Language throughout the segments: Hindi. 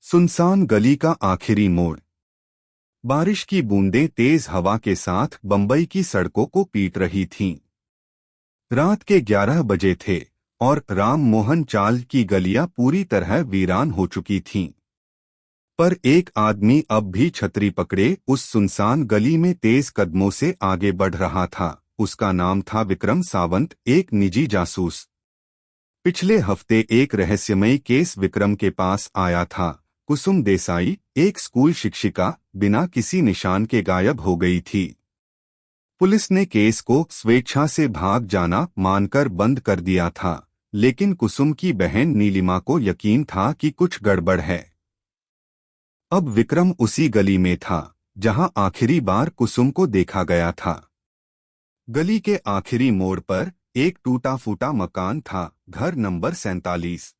सुनसान गली का आखिरी मोड़। बारिश की बूंदें तेज हवा के साथ बंबई की सड़कों को पीट रही थीं। रात के 11 बजे थे और राम मोहन चाल की गलियां पूरी तरह वीरान हो चुकी थीं। पर एक आदमी अब भी छतरी पकड़े उस सुनसान गली में तेज कदमों से आगे बढ़ रहा था। उसका नाम था विक्रम सावंत, एक निजी जासूस। पिछले हफ्ते एक रहस्यमयी केस विक्रम के पास आया था। कुसुम देसाई, एक स्कूल शिक्षिका, बिना किसी निशान के गायब हो गई थी। पुलिस ने केस को स्वेच्छा से भाग जाना मानकर बंद कर दिया था, लेकिन कुसुम की बहन नीलिमा को यकीन था कि कुछ गड़बड़ है। अब विक्रम उसी गली में था जहां आखिरी बार कुसुम को देखा गया था। गली के आखिरी मोड़ पर एक टूटा फूटा मकान था, घर नंबर 47।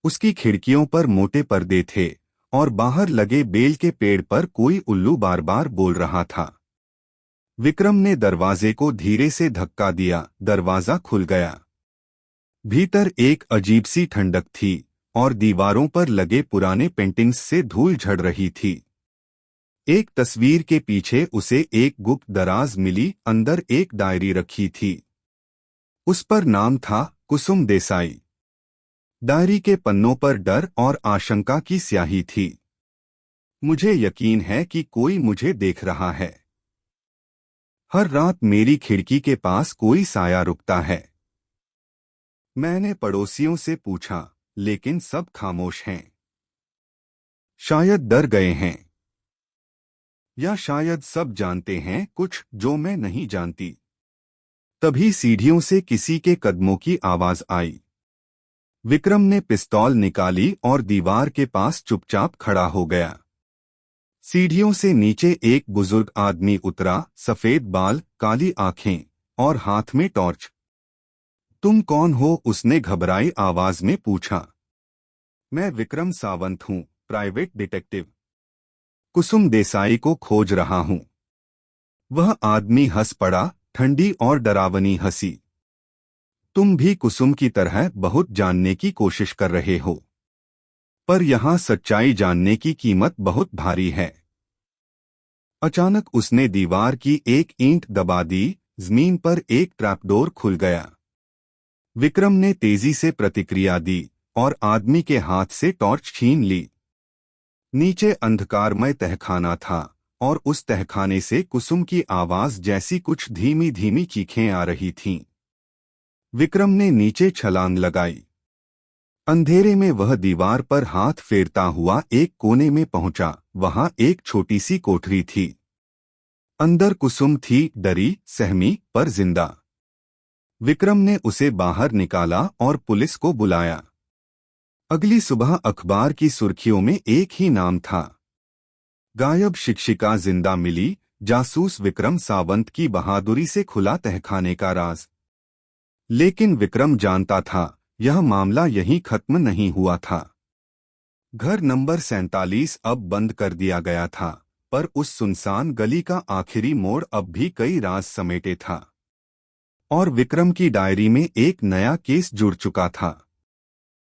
उसकी खिड़कियों पर मोटे पर्दे थे और बाहर लगे बेल के पेड़ पर कोई उल्लू बार बार बोल रहा था। विक्रम ने दरवाजे को धीरे से धक्का दिया, दरवाजा खुल गया। भीतर एक अजीब सी ठंडक थी और दीवारों पर लगे पुराने पेंटिंग्स से धूल झड़ रही थी। एक तस्वीर के पीछे उसे एक गुप्त दराज मिली, अंदर एक डायरी रखी थी। उस पर नाम था कुसुम देसाई। डायरी के पन्नों पर डर और आशंका की स्याही थी। मुझे यकीन है कि कोई मुझे देख रहा है। हर रात मेरी खिड़की के पास कोई साया रुकता है। मैंने पड़ोसियों से पूछा, लेकिन सब खामोश हैं। शायद डर गए हैं, या शायद सब जानते हैं कुछ जो मैं नहीं जानती। तभी सीढ़ियों से किसी के कदमों की आवाज आई। विक्रम ने पिस्तौल निकाली और दीवार के पास चुपचाप खड़ा हो गया। सीढ़ियों से नीचे एक बुजुर्ग आदमी उतरा, सफेद बाल, काली आंखें और हाथ में टॉर्च। तुम कौन हो? उसने घबराई आवाज में पूछा। मैं विक्रम सावंत हूँ, प्राइवेट डिटेक्टिव। कुसुम देसाई को खोज रहा हूँ। वह आदमी हंस पड़ा, ठंडी और डरावनी हंसी। तुम भी कुसुम की तरह बहुत जानने की कोशिश कर रहे हो, पर यहाँ सच्चाई जानने की कीमत बहुत भारी है। अचानक उसने दीवार की एक ईंट दबा दी, जमीन पर एक ट्रैपडोर खुल गया। विक्रम ने तेजी से प्रतिक्रिया दी और आदमी के हाथ से टॉर्च छीन ली। नीचे अंधकारमय तहखाना था और उस तहखाने से कुसुम की आवाज जैसी कुछ धीमी धीमी चीखें आ रही थीं। विक्रम ने नीचे छलांग लगाई। अंधेरे में वह दीवार पर हाथ फेरता हुआ एक कोने में पहुंचा। वहां एक छोटी सी कोठरी थी। अंदर कुसुम थी, डरी, सहमी पर जिंदा। विक्रम ने उसे बाहर निकाला और पुलिस को बुलाया। अगली सुबह अखबार की सुर्खियों में एक ही नाम था, गायब शिक्षिका जिंदा मिली, जासूस विक्रम सावंत की बहादुरी से खुला तहखाने का राज। लेकिन विक्रम जानता था यह मामला यहीं खत्म नहीं हुआ था। घर नंबर 47 अब बंद कर दिया गया था, पर उस सुनसान गली का आखिरी मोड़ अब भी कई राज समेटे था। और विक्रम की डायरी में एक नया केस जुड़ चुका था।